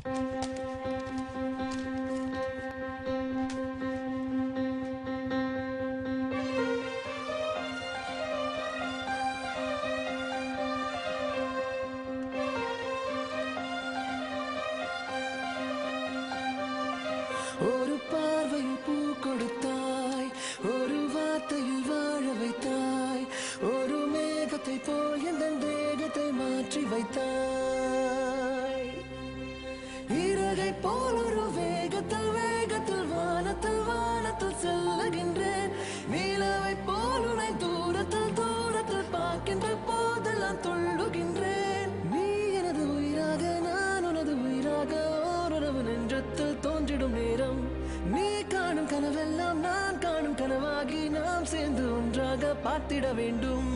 ஒரு பார்வையில் பூ கொடுத்தாய், ஒரு வார்த்தையில் வாழ வைத்தாய், ஒரு மேகத்தை போல் எந்த தேகத்தை மாற்றி வைத்தாய். இறகை போல் ஒரு வேகத்தில் வேகத்தில் வானத்தில் வானத்தில் செல்லுகின்றேன். நிலவை போல் உன்னை தூரத்தில் தூரத்தில் பார்க்கின்ற போதெல்லாம் துள்ளுகின்றேன். நீ எனது உயிராக நான் உனது உயிராக ஓருறவு நெஞ்சத்தில் தோன்றிடும் நேரம். நீ காணும் கனவெல்லாம் நான் காணும் கனவாகி நாம் சேர்ந்து ஒன்றாக பார்த்திட வேண்டும்.